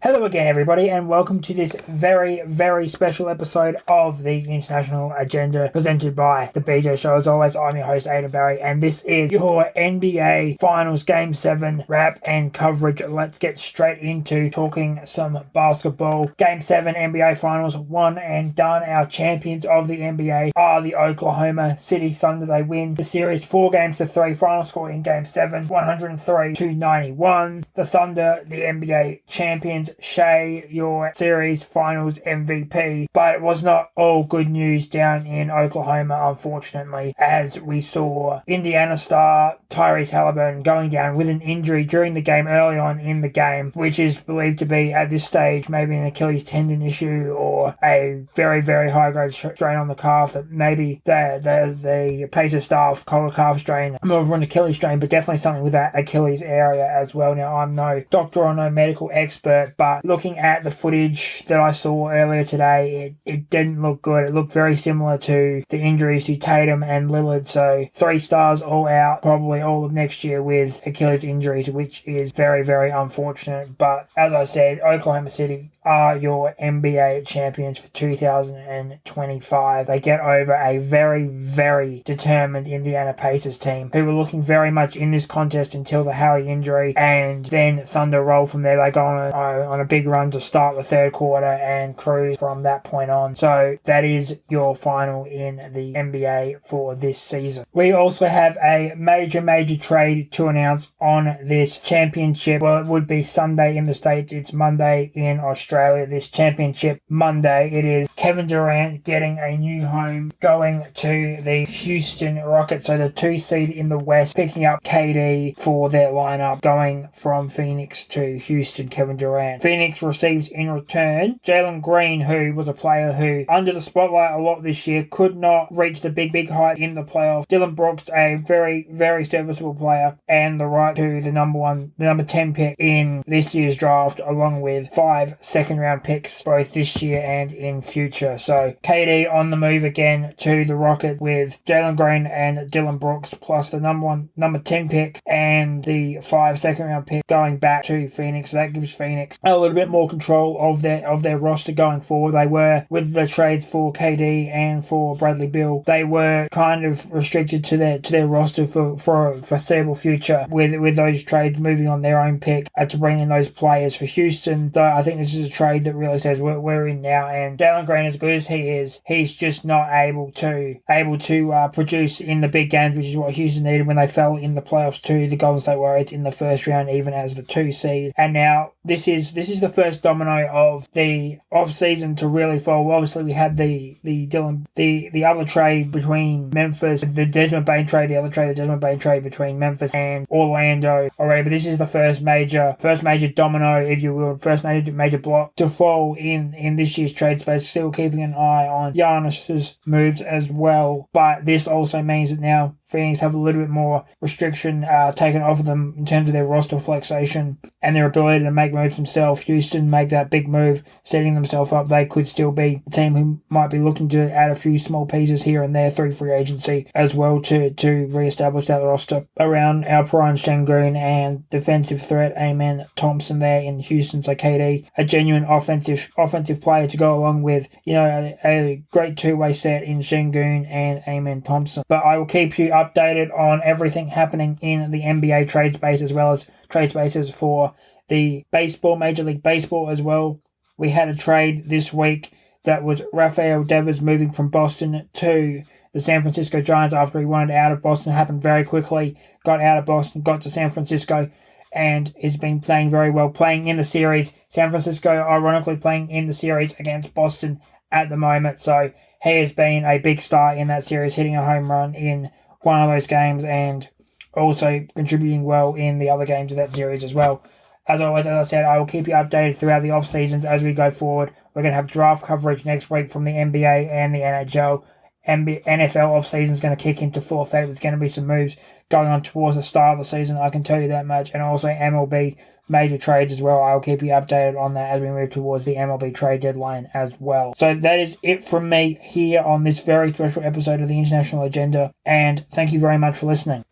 Hello again, everybody, and welcome to this very, very special episode of the International Agenda presented by The BJ Show. As always, I'm your host, Aidan Barry, and this is your NBA Finals Game 7 wrap and coverage. Let's get straight into talking some basketball. Game 7 NBA Finals, one and done. Our champions of the NBA are the Oklahoma City Thunder. They win the series 4-3. Final score in Game 7, 103-91. The Thunder, the NBA champions. Shea, your series finals MVP, but it was not all good news down in Oklahoma, unfortunately, as we saw Indiana star Tyrese Halliburton going down with an injury during the game early on in the game, which is believed to be at this stage maybe an Achilles tendon issue or a very, very high grade strain on the calf that maybe the Pacers staff call a calf strain, more of an Achilles strain, but definitely something with that Achilles area as well. Now, I'm no doctor or no medical expert, but looking at the footage that I saw earlier today, it didn't look good. It looked very similar to the injuries to Tatum and Lillard. So 3 stars all out, probably all of next year with Achilles injuries, which is very, very unfortunate. But as I said, Oklahoma City are your NBA champions for 2025. They get over a very, very determined Indiana Pacers team who were looking very much in this contest until the Hallie injury, and then Thunder roll from there. They go on a big run to start the third quarter and cruise from that point on. So that is your final in the NBA for this season. We also have a major trade to announce on this championship. Well, it would be Sunday in the States. It's Monday in Australia. This championship Monday. It is Kevin Durant getting a new home, going to the Houston Rockets. So the 2 seed in the West, picking up KD for their lineup, going from Phoenix to Houston. Kevin Durant. Phoenix receives in return Jalen Green, who was a player who under the spotlight a lot this year, could not reach the big height in the playoffs. Dylan Brooks, a very, very serviceable player, and the right to the number 10 pick in this year's draft, along with 5 second-round picks both this year and in future. So KD on the move again to the Rocket with Jalen Green and Dylan Brooks, plus the number 10 pick and the 5 second-round pick going back to Phoenix. So that gives Phoenix a little bit more control of their roster going forward. They were, with the trades for KD and for Bradley Beal, they were kind of restricted to their roster for a foreseeable future with those trades moving on their own pick to bring in those players for Houston. Though I think this is a trade that really says we're in now, and Jalen Green, as good as he is, he's just not able to produce in the big games, which is what Houston needed when they fell in the playoffs to the Golden State Warriors in the first round, even as the 2 seed. And now this is the first domino of the off season to really fall. Obviously, we had the other trade between Memphis, the Desmond Bane trade, between Memphis and Orlando already. But this is the first major domino, if you will, first major block to fall in this year's trade space. Still keeping an eye on Giannis's moves as well. But this also means that now Phoenix have a little bit more restriction taken off of them in terms of their roster flexation and their ability to make moves themselves. Houston make that big move, setting themselves up. They could still be a team who might be looking to add a few small pieces here and there through free agency as well to re-establish that roster around Alperen Sengun and defensive threat Amen Thompson there in Houston. So KD, a genuine offensive player to go along with, a great two-way set in Sengun and Amen Thompson. But I will keep you updated on everything happening in the NBA trade space, as well as trade spaces for the baseball, Major League Baseball as well. We had a trade this week that was Rafael Devers moving from Boston to the San Francisco Giants after he wanted out of Boston. It happened very quickly, got out of Boston, got to San Francisco, and has been playing very well, playing in the series. San Francisco, ironically, playing in the series against Boston at the moment. So he has been a big star in that series, hitting a home run in one of those games and also contributing well in the other games of that series as well. As always, as I said, I will keep you updated throughout the off seasons as we go forward. We're going to have draft coverage next week from the NBA and the NHL. NFL off season is going to kick into full effect. There's going to be some moves going on towards the start of the season, I can tell you that much. And also MLB major trades as well. I'll keep you updated on that as we move towards the MLB trade deadline as well. So that is it from me here on this very special episode of the International Agenda, and thank you very much for listening.